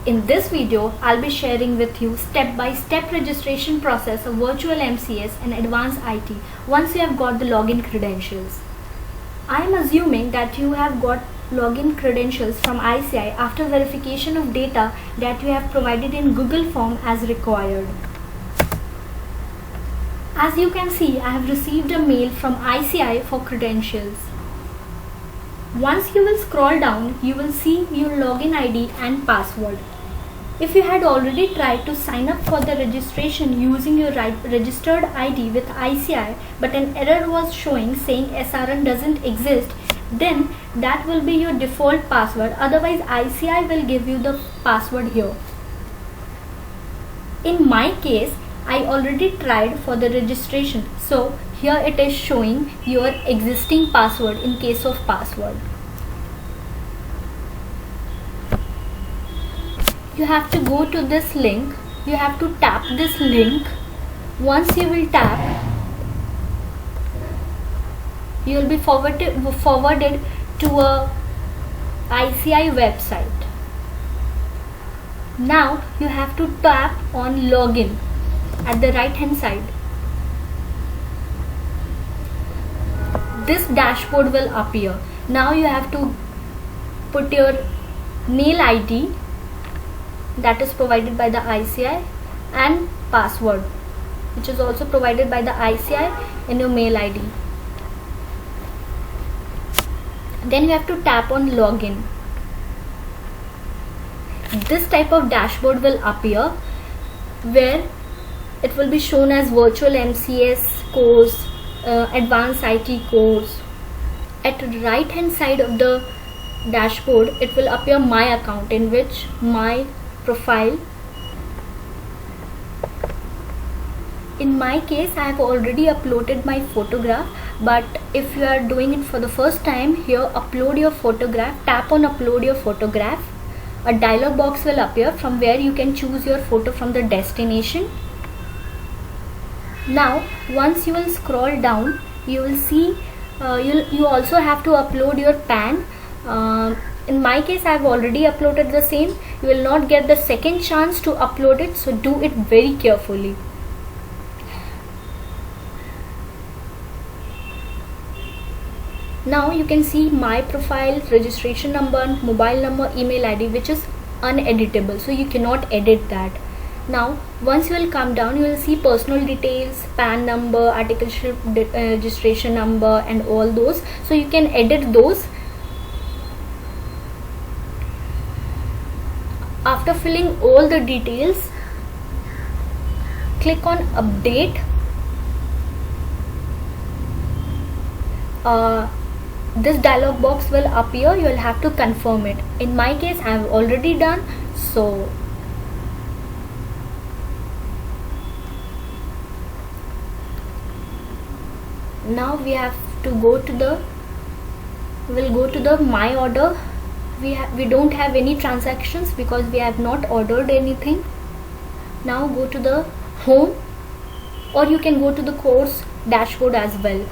In this video, I'll be sharing with you step-by-step registration process of virtual MCS and advanced IT once you have got the login credentials. I am assuming that you have got login credentials from ICI after verification of data that you have provided in Google form as required. As you can see, I have received a mail from ICI for credentials. Once you will scroll down, you will see your login ID and password. If you had already tried to sign up for the registration using your registered ID with ICI but an error was showing saying SRN doesn't exist, then that will be your default password. Otherwise, ICI will give you the password here. In my case, I already tried for the registration, so here it is showing your existing password in case of password. You have to go to this link. You have to tap this link. Once you will tap, you will be forwarded to a ICI website. Now you have to tap on login at the right hand side. This dashboard will appear. Now you have to put your mail ID that is provided by the ICI and password which is also provided by the ICI in your mail ID. Then you have to tap on login. This type of dashboard will appear where it will be shown as virtual MCS course, advanced IT course. At the right hand side of the dashboard, it will appear my account, in which my profile. In my case, I have already uploaded my photograph, but if you are doing it for the first time, here upload your photograph, tap on upload your photograph. A dialog box will appear from where you can choose your photo from the destination. Now once you will scroll down, you will see you also have to upload your PAN. In my case, I have already uploaded the same. You will not get the second chance to upload it, so do it very carefully. Now you can see my profile, registration number, mobile number, email ID, which is uneditable, so you cannot edit that. Now once you will come down, you will see personal details, PAN number, articleship registration number and all those, so you can edit those. After filling all the details, click on update. This dialog box will appear. You will have to confirm it. In my case, I have already done so. Now we have to go to the my order. We don't have any transactions because we have not ordered anything. Now go to the home, or you can go to the course dashboard as well.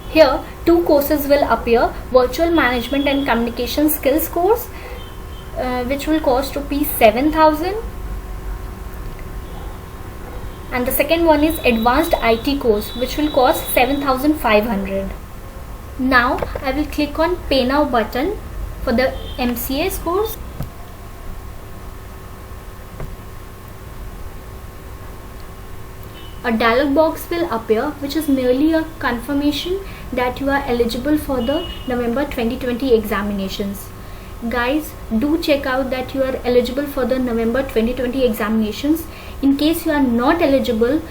Here two courses will appear: virtual management and communication skills course, which will cost rupees 7,000, and the second one is advanced IT course, which will cost 7,500. Now I will click on Pay Now button for the MCS course. A dialog box will appear, which is merely a confirmation that you are eligible for the November 2020 examinations. Guys, do check out that you are eligible for the November 2020 examinations. In case you are not eligible,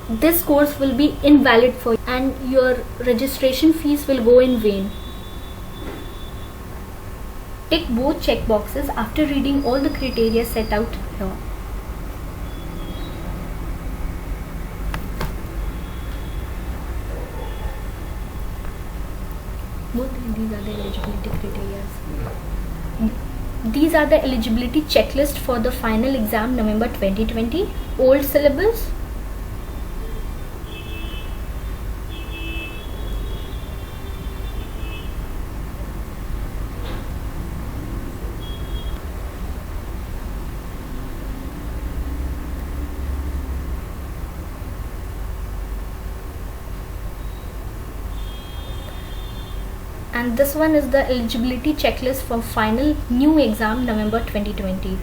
this course will be invalid for you and your registration fees will go in vain. Tick both check boxes after reading all the criteria set out here. These are the eligibility criteria. These are the eligibility checklist for the final exam November 2020. Old syllabus, And this one is the eligibility checklist for final new exam November 2020.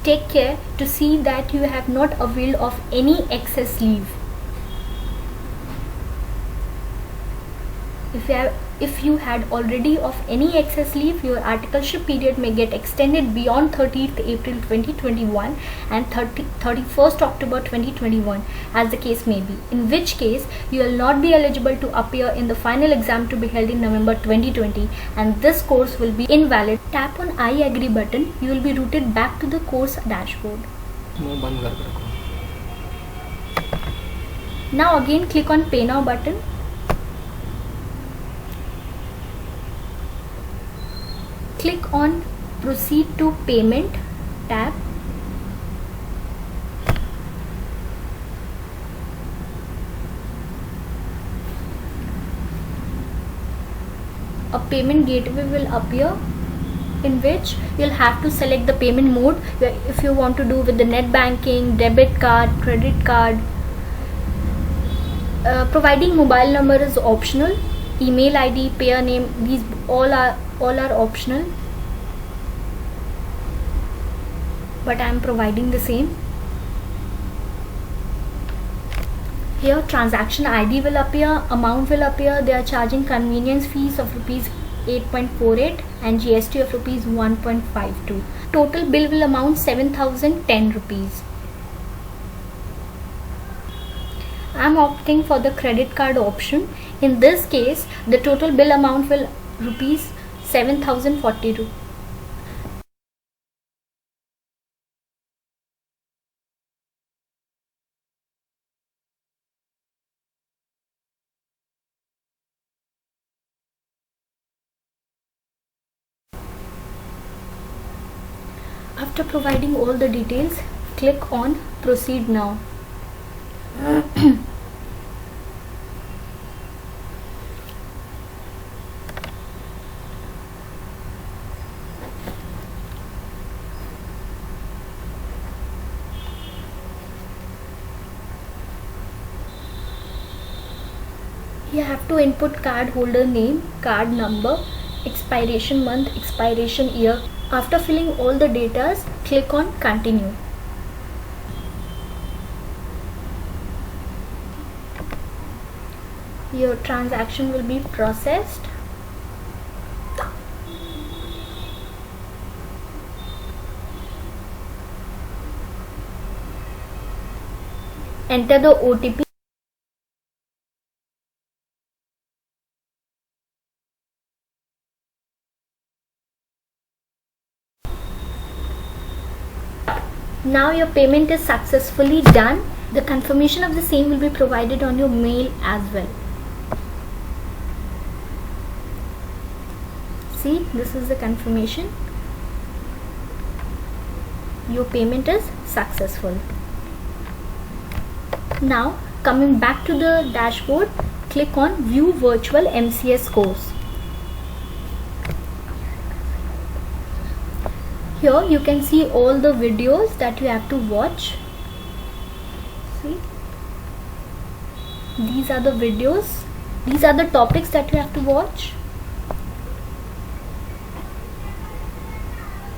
Take care to see that you have not availed of any excess leave. If you had already of any excess leave, your articleship period may get extended beyond 30th April 2021 and 31st October 2021 as the case may be, in which case you will not be eligible to appear in the final exam to be held in November 2020 and this course will be invalid. Tap on I agree button, you will be routed back to the course dashboard. Now again click on Pay Now button. Click on Proceed to Payment tab. A payment gateway will appear in which you'll have to select the payment mode if you want to do with the net banking, debit card, credit card. Providing mobile number is optional. Email ID, payer name, these all are optional, but I am providing the same. Here transaction ID will appear, amount will appear. They are charging convenience fees of rupees 8.48 and GST of rupees 1.52. Total bill will amount 7,010 rupees. I am opting for the credit card option. In this case, the total bill amount will rupees 7,042. After providing all the details, click on Proceed Now. You have to input card holder name, card number, expiration month, expiration year. After filling all the data, click on Continue. Your transaction will be processed. Enter the OTP. Now your payment is successfully done. The confirmation of the same will be provided on your mail as well. See, this is the confirmation. Your payment is successful. Now coming back to the dashboard, click on View Virtual MCS Course. Here you can see all the videos that you have to watch. See, these are the videos, these are the topics that you have to watch.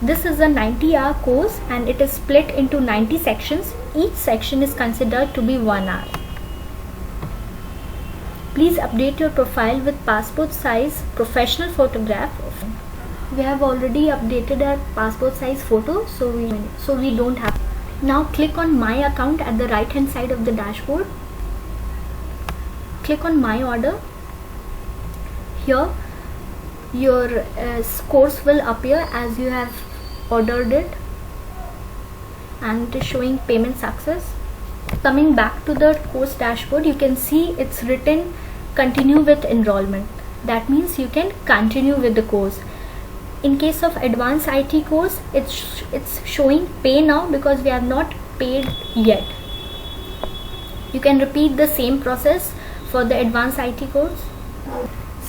This is a 90-hour course and it is split into 90 sections. Each section is considered to be 1 hour. Please update your profile with passport size professional photograph. We have already updated our passport size photo, so we don't have. Now click on My Account at the right hand side of the dashboard. Click on My Order. Here your course will appear as you have ordered it and it is showing payment success. Coming back to the course dashboard, you can see it's written continue with enrollment. That means you can continue with the course. In case of advanced IT course, it's showing pay now because we have not paid yet. You can repeat the same process for the advanced IT course.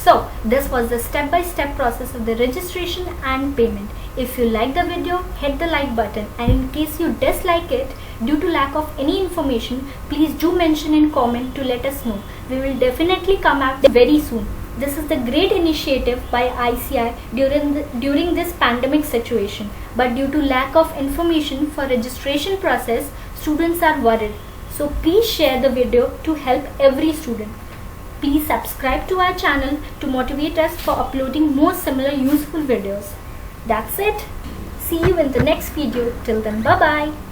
So this was the step-by-step process of the registration and payment. If you like the video, hit the like button, and in case you dislike it due to lack of any information, please do mention in comment to let us know. We will definitely come out very soon. This is the great initiative by ICI during this pandemic situation, but due to lack of information for registration process, students are worried. So please share the video to help every student. Please subscribe to our channel to motivate us for uploading more similar useful videos. That's it. See you in the next video. Till then, bye bye.